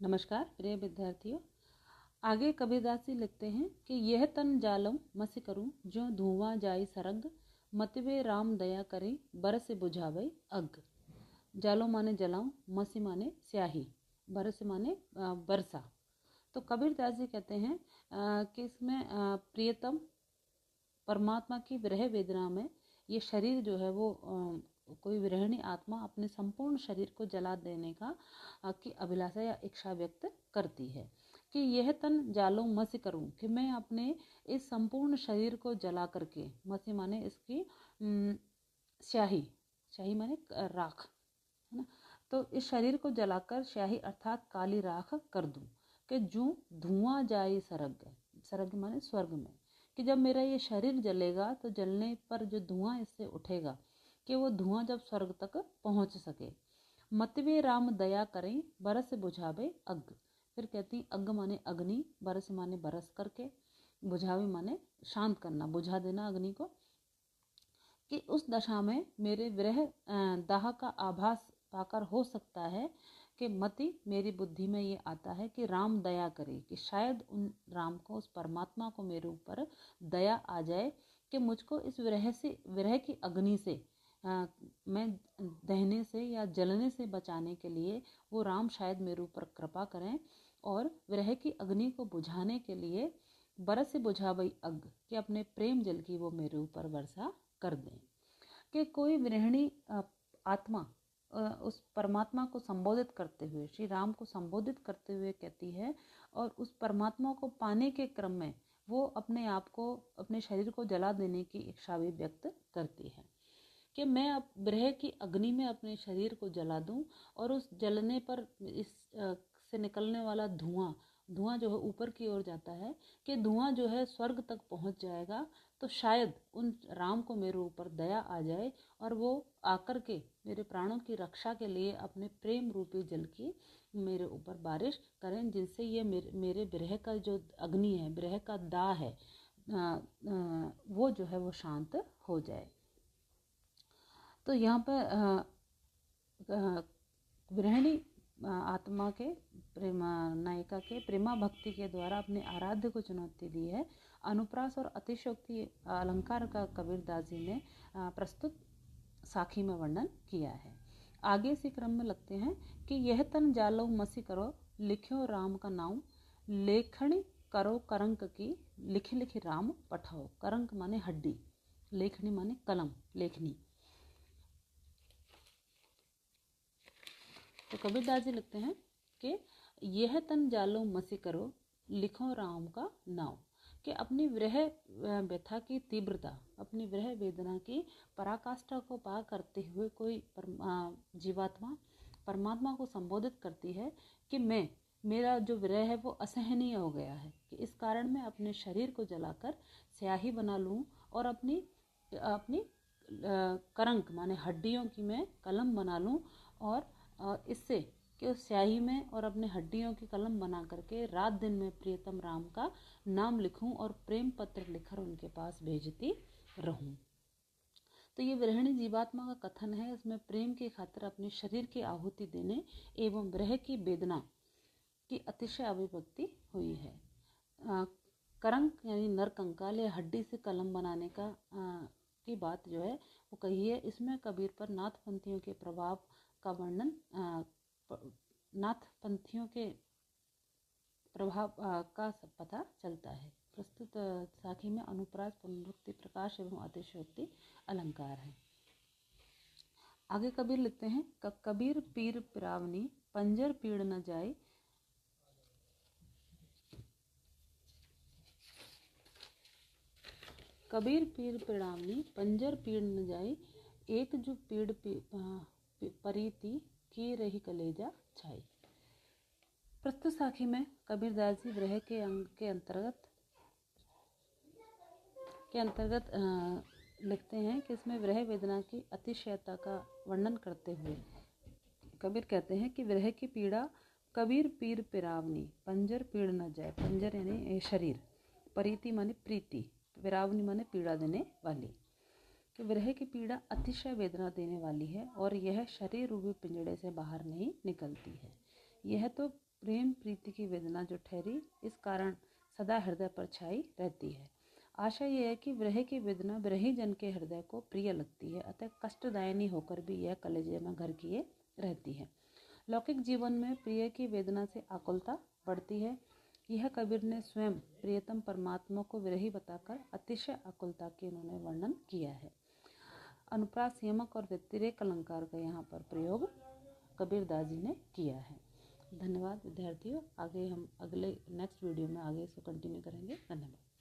नमस्कार प्रिय विद्यार्थियों। आगे कबीरदास जी लिखते हैं कि यह तन जालम मसी करूं जो धुआं जाई सरग, मतवे राम दया करें बरस बुझावे अग। जालो माने जलाऊं, मसी माने स्याही, बरस माने वर्षा। तो कबीरदास जी कहते हैं कि इसमें प्रियतम परमात्मा की विरह वेदना में ये शरीर जो है वो कोई विरहिणी आत्मा अपने संपूर्ण शरीर को जला देने का की अभिलाषा या इच्छा व्यक्त करती है कि यह तन जालो मसी करूं, कि मैं अपने इस संपूर्ण शरीर को जला करके, मसी माने इसकी स्याही, स्याही माने राख, है ना। तो इस शरीर को जलाकर स्याही अर्थात काली राख कर दूं कि जो धुआं जाए सरग, सरग माने स्वर्ग में, कि जब मेरा ये शरीर जलेगा तो जलने पर जो धुआं इससे उठेगा कि वो धुआं जब स्वर्ग तक पहुंच सके। मतवे राम दया करें बरस बुझावे अग। फिर कहती अग माने अग्नि, बरस माने बरस करके, बुझावे माने शांत करना, बुझा देना अग्नि को, कि उस दशा में मेरे विरह दाह का आभास पाकर हो सकता है कि मति मेरी बुद्धि में ये आता है कि राम दया करे, कि शायद उन राम को, उस परमात्मा को मेरे ऊपर दया आ जाए कि मुझको इस विरह की अग्नि से मैं दहने से या जलने से बचाने के लिए वो राम शायद मेरे ऊपर कृपा करें और विरह की अग्नि को बुझाने के लिए बरस से बुझावई अग, कि अपने प्रेम जल की वो मेरे ऊपर वर्षा कर दें। कि कोई विरहिणी आत्मा उस परमात्मा को संबोधित करते हुए, श्री राम को संबोधित करते हुए कहती है और उस परमात्मा को पाने के क्रम में वो अपने आप को, अपने शरीर को जला देने की इच्छा भी व्यक्त करती है कि मैं अब विरह की अग्नि में अपने शरीर को जला दूं और उस जलने पर इस से निकलने वाला धुआं जो है ऊपर की ओर जाता है, कि धुआं जो है स्वर्ग तक पहुंच जाएगा, तो शायद उन राम को मेरे ऊपर दया आ जाए और वो आकर के मेरे प्राणों की रक्षा के लिए अपने प्रेम रूपी जल की मेरे ऊपर बारिश करें, जिनसे ये मेरे विरह का जो अग्नि है, विरह का दाह है, वो जो है वो शांत हो जाए। तो यहाँ पर विरहिणी आत्मा के नायिका के प्रेमा भक्ति के द्वारा अपने आराध्य को चुनौती दी है। अनुप्रास और अतिशयोक्ति अलंकार का कबीरदास जी ने प्रस्तुत साखी में वर्णन किया है। आगे इसी क्रम में लगते हैं कि यह तन जालो मसी करो लिख्यो राम का नाम, लेखनी करो करंक की लिखी लिखी राम पठाओ। करंक माने हड्डी, लेखनी माने कलम, लेखनी। तो कबीरदास जी लिखते हैं कि यह तन जालो मसी करो लिखो राम का नाम, कि अपनी विरह व्यथा की तीव्रता, अपनी विरह वेदना की पराकाष्ठा को पार करते हुए कोई जीवात्मा परमात्मा को संबोधित करती है कि मेरा जो विरह है वो असहनीय हो गया है, कि इस कारण मैं अपने शरीर को जलाकर स्याही बना लूं और अपनी करंक माने हड्डियों की मैं कलम बना लूं और इससे कि उस स्याही में और अपने हड्डियों की कलम बना करके रात दिन में प्रियतम राम का नाम लिखूं और प्रेम पत्र लिखकर उनके पास भेजती रहूं। तो ये विरहिणी जीवात्मा का कथन है। इसमें प्रेम की खातिर अपने शरीर की आहुति देने एवं विरह की वेदना की अतिशय अभिव्यक्ति हुई है। करंक यानी नरकंकाल या हड्डी से कलम बनाने का की बात जो है वो कही है। इसमें कबीर पर नाथपंथियों के प्रभाव का वर्णन, नाथपंथियों के प्रभाव का पता चलता है। प्रस्तुत साखी में अनुप्रास, पुनरुक्ति, प्रकाश एवं अतिशयोक्ति अलंकार है। आगे कबीर लिखते हैं कबीर पीर पिरावनी पंजर पीड़ न जाए, कबीर पीर पिरावनी पंजर पीड़ न जाए, एक जो पीड़ परीति की रही कलेजा छाई। प्रस्तुत साखी में कबीरदास जी विरह के अंग के अंतर्गत लिखते हैं कि इसमें विरह वेदना की अतिशयता का वर्णन करते हुए कबीर कहते हैं कि विरह की पीड़ा कबीर पीर पिरावनी पंजर पीड़ न जाए। पंजर यानी शरीर, परीति माने प्रीति, पिरावनी माने पीड़ा देने वाली, कि विरह की पीड़ा अतिशय वेदना देने वाली है और यह शरीर रूपी पिंजड़े से बाहर नहीं निकलती है। यह तो प्रेम प्रीति की वेदना जो ठहरी, इस कारण सदा हृदय पर छाई रहती है। आशा यह है कि विरह की वेदना विरही जन के हृदय को प्रिय लगती है, अतः कष्टदायिनी होकर भी यह कलेजे में घर किए रहती है। लौकिक जीवन में प्रिय की वेदना से आकुलता बढ़ती है। यह कबीर ने स्वयं प्रियतम परमात्मा को विरही बताकर अतिशय आकुलता की उन्होंने वर्णन किया है। अनुप्रास यमक और व्यतिरेक अलंकार का यहाँ पर प्रयोग कबीरदास जी ने किया है। धन्यवाद विद्यार्थियों। आगे हम अगले नेक्स्ट वीडियो में आगे इसको कंटिन्यू करेंगे। धन्यवाद।